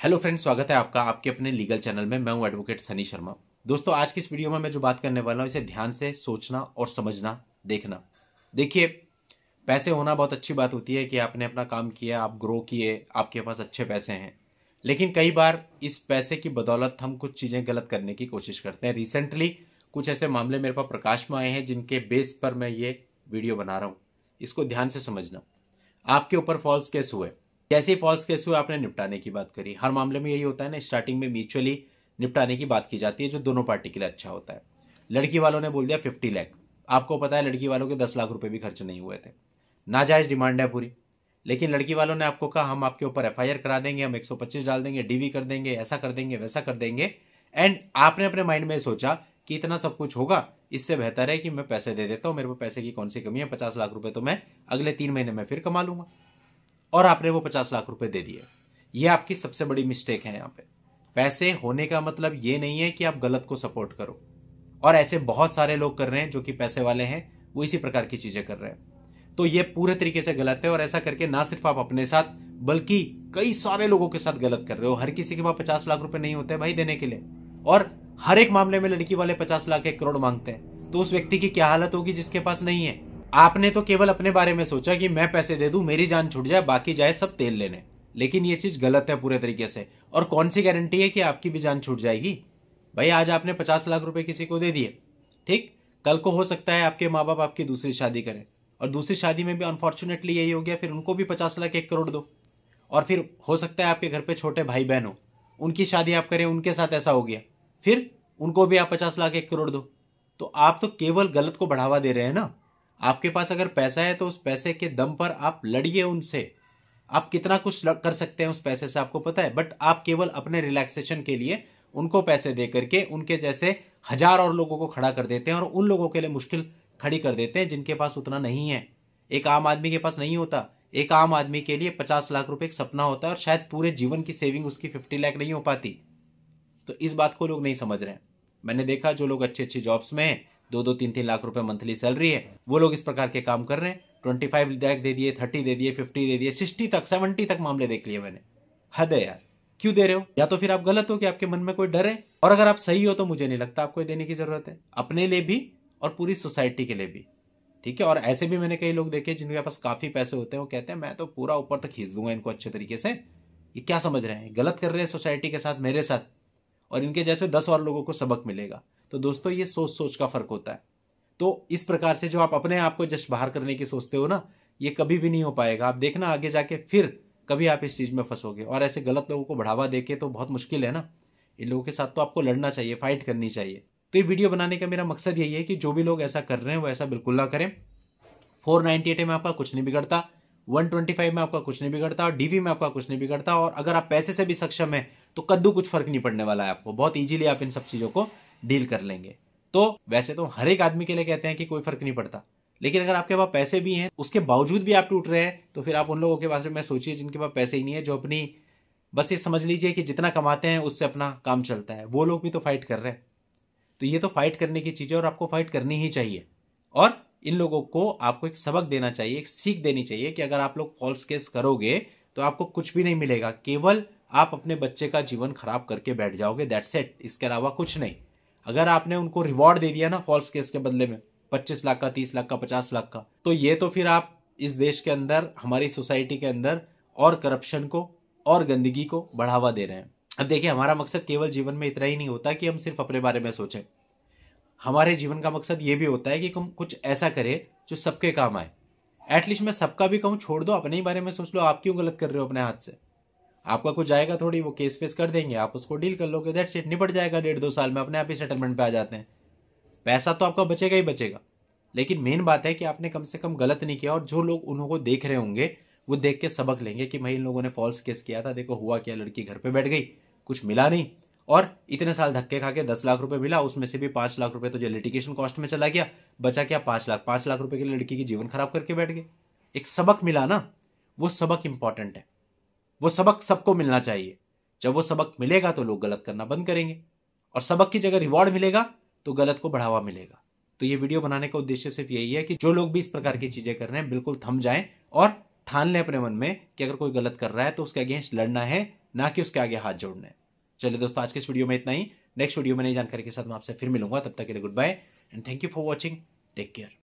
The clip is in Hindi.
हेलो फ्रेंड्स, स्वागत है आपका आपके अपने लीगल चैनल में। मैं हूं एडवोकेट सनी शर्मा। दोस्तों, आज की इस वीडियो में मैं जो बात करने वाला हूं इसे ध्यान से सोचना और समझना, देखना। देखिए, पैसे होना बहुत अच्छी बात होती है कि आपने अपना काम किया, आप ग्रो किए, आपके पास अच्छे पैसे हैं। लेकिन कई बार इस पैसे की बदौलत हम कुछ चीज़ें गलत करने की कोशिश करते हैं। रिसेंटली कुछ ऐसे मामले मेरे पास प्रकाश में आए हैं जिनके बेस पर मैं ये वीडियो बना रहा हूँ। इसको ध्यान से समझना। आपके ऊपर फॉल्स केस हुए, जैसे ही फॉल्स केस हुए आपने निपटाने की बात करी। हर मामले में यही होता है ना, स्टार्टिंग में म्यूचुअली निपटाने की बात की जाती है जो दोनों पार्टी के लिए अच्छा होता है। लड़की वालों ने बोल दिया 50 लाख। आपको पता है लड़की वालों के 10 लाख रुपए भी खर्च नहीं हुए थे। नाजायज डिमांड है पूरी। लेकिन लड़की वालों ने आपको कहा हम आपके ऊपर एफआईआर करा देंगे, हम 125 डाल देंगे, डीवी कर देंगे, ऐसा कर देंगे, वैसा कर देंगे। एंड आपने अपने माइंड में सोचा कि इतना सब कुछ होगा, इससे बेहतर है कि मैं पैसे दे देता हूँ, मेरे को पैसे की कौन सी कमी है, 50 लाख रुपए तो मैं अगले 3 महीने में फिर कमा लूंगा। और आपने वो 50 लाख रुपए दे दिए। ये आपकी सबसे बड़ी मिस्टेक है। यहाँ पे पैसे होने का मतलब ये नहीं है कि आप गलत को सपोर्ट करो। और ऐसे बहुत सारे लोग कर रहे हैं जो कि पैसे वाले हैं, वो इसी प्रकार की चीजें कर रहे हैं। तो ये पूरे तरीके से गलत है। और ऐसा करके ना सिर्फ आप अपने साथ बल्कि कई सारे लोगों के साथ गलत कर रहे हो। हर किसी के पास 50 लाख रुपए नहीं होते भाई देने के लिए। और हर एक मामले में लड़की वाले 50 लाख 1 करोड़ मांगते हैं। तो उस व्यक्ति की क्या हालत होगी जिसके पास नहीं है। आपने तो केवल अपने बारे में सोचा कि मैं पैसे दे दूं, मेरी जान छूट जाए, बाकी जाए सब तेल लेने। लेकिन ये चीज गलत है पूरे तरीके से। और कौन सी गारंटी है कि आपकी भी जान छूट जाएगी। भाई आज आपने 50 लाख रुपए किसी को दे दिए, ठीक, कल को हो सकता है आपके माँ बाप आपकी दूसरी शादी करें, और दूसरी शादी में भी अनफॉर्चुनेटली यही हो गया, फिर उनको भी 50 लाख 1 करोड़ दो। और फिर हो सकता है आपके घर पे छोटे भाई बहन हो, उनकी शादी आप करें, उनके साथ ऐसा हो गया, फिर उनको भी आप 50 लाख 1 करोड़ दो। तो आप तो केवल गलत को बढ़ावा दे रहे हैं ना। आपके पास अगर पैसा है तो उस पैसे के दम पर आप लड़िए उनसे। आप कितना कुछ कर सकते हैं उस पैसे से आपको पता है। बट आप केवल अपने रिलैक्सेशन के लिए उनको पैसे दे करके उनके जैसे हजार और लोगों को खड़ा कर देते हैं, और उन लोगों के लिए मुश्किल खड़ी कर देते हैं जिनके पास उतना नहीं है। एक आम आदमी के पास नहीं होता। एक आम आदमी के लिए 50 लाख रुपए एक सपना होता है, और शायद पूरे जीवन की सेविंग उसकी 50 लाख नहीं हो पाती। तो इस बात को लोग नहीं समझ रहे हैं। मैंने देखा जो लोग अच्छी अच्छी जॉब्स में हैं, 2-2, 3-3 लाख रुपए मंथली सैलरी है, वो लोग इस प्रकार के काम कर रहे हैं। 25 लाख दे दिए, 30 दे दिए, 50 दे दिए, 60 तक 70 तक मामले देख लिए मैंने। हद है यार। क्यों दे रहे हो? या तो फिर आप गलत हो कि आपके मन में कोई डर है, और अगर आप सही हो तो मुझे नहीं लगता आपको देने की जरूरत है, अपने लिए भी और पूरी सोसाइटी के लिए भी। ठीक है। और ऐसे भी मैंने कई लोग देखे जिनके पास काफी पैसे होते हैं, वो कहते हैं मैं तो पूरा ऊपर तक खींच दूंगा इनको अच्छे तरीके से। ये क्या समझ रहे हैं? गलत कर रहे हैं सोसाइटी के साथ, मेरे साथ, और इनके जैसे 10 और लोगों को सबक मिलेगा। तो दोस्तों, ये सोच सोच का फर्क होता है। तो इस प्रकार से जो आप अपने आप को जस्ट बाहर करने की सोचते हो ना, ये कभी भी नहीं हो पाएगा। आप देखना आगे जाके फिर कभी आप इस चीज में फंसोगे। और ऐसे गलत लोगों को बढ़ावा देके तो बहुत मुश्किल है ना। इन लोगों के साथ तो आपको लड़ना चाहिए, फाइट करनी चाहिए। तो ये वीडियो बनाने का मेरा मकसद यही है कि जो भी लोग ऐसा कर रहे हैं वो ऐसा बिल्कुल ना करें। 498 में आपका कुछ नहीं बिगड़ता, 125 में आपका कुछ नहीं बिगड़ता, और डीवी में आपका कुछ नहीं बिगड़ता। और अगर आप पैसे से भी सक्षम है तो कद्दू कुछ फर्क नहीं पड़ने वाला है आपको। बहुत इजीली आप इन सब चीजों को डील कर लेंगे। तो वैसे तो हर एक आदमी के लिए कहते हैं कि कोई फर्क नहीं पड़ता, लेकिन अगर आपके पास पैसे भी हैं उसके बावजूद भी आप टूट रहे हैं, तो फिर आप उन लोगों के बारे में सोचिए जिनके पास पैसे ही नहीं है, जो अपनी बस ये समझ लीजिए कि जितना कमाते हैं उससे अपना काम चलता है। वो लोग भी तो फाइट कर रहे हैं। तो ये तो फाइट करने की चीज है, और आपको फाइट करनी ही चाहिए। और इन लोगों को आपको एक सबक देना चाहिए, एक सीख देनी चाहिए कि अगर आप लोग फॉल्स केस करोगे तो आपको कुछ भी नहीं मिलेगा, केवल आप अपने बच्चे का जीवन खराब करके बैठ जाओगे। दैट्स इट, इसके अलावा कुछ नहीं। अगर आपने उनको रिवॉर्ड दे दिया ना फॉल्स केस के बदले में, 25 लाख का, 30 लाख का, 50 लाख का, तो ये तो फिर आप इस देश के अंदर, हमारी सोसाइटी के अंदर और करप्शन को और गंदगी को बढ़ावा दे रहे हैं। अब देखिए, हमारा मकसद केवल जीवन में इतना ही नहीं होता कि हम सिर्फ अपने बारे में सोचें। हमारे जीवन का मकसद ये भी होता है कि हम कुछ ऐसा करें जो सबके काम आए। एटलीस्ट मैं सबका भी कहूं, छोड़ दो, अपने ही बारे में सोच लो। आप क्यों गलत कर रहे हो अपने हाथ से? आपका कुछ जाएगा थोड़ी, वो केस फेस कर देंगे, आप उसको डील कर लोगे, दैट्स इट, निपट जाएगा। 1.5-2 साल में अपने आप ही सेटलमेंट पे आ जाते हैं। पैसा तो आपका बचेगा ही बचेगा। लेकिन मेन बात है कि आपने कम से कम गलत नहीं किया, और जो लोग उनको देख रहे होंगे वो देख के सबक लेंगे कि भाई इन लोगों ने फॉल्स केस किया था, देखो हुआ क्या, लड़की घर पे बैठ गई, कुछ मिला नहीं, और इतने साल धक्के खा के 10 लाख रुपए मिला, उसमें से भी 5 लाख रुपए तो जो लिटिगेशन कॉस्ट में चला गया, बचा क्या 5 लाख। 5 लाख रुपए के लिए लड़की की जीवन खराब करके बैठ गए। एक सबक मिला ना, वो सबक इंपॉर्टेंट है। वो सबक सबको मिलना चाहिए। जब वो सबक मिलेगा तो लोग गलत करना बंद करेंगे, और सबक की जगह रिवॉर्ड मिलेगा तो गलत को बढ़ावा मिलेगा। तो ये वीडियो बनाने का उद्देश्य सिर्फ यही है कि जो लोग भी इस प्रकार की चीजें कर रहे हैं बिल्कुल थम जाएं और ठान लें अपने मन में कि अगर कोई गलत कर रहा है तो उसके अगेंस्ट लड़ना है, ना कि उसके आगे हाथ जोड़ना है। चलिए दोस्तों, आज के इस वीडियो में इतना ही। नेक्स्ट वीडियो में नई जानकारी के साथ मैं आपसे फिर मिलूंगा। तब तक के लिए good bye and thank you for watching. Take care.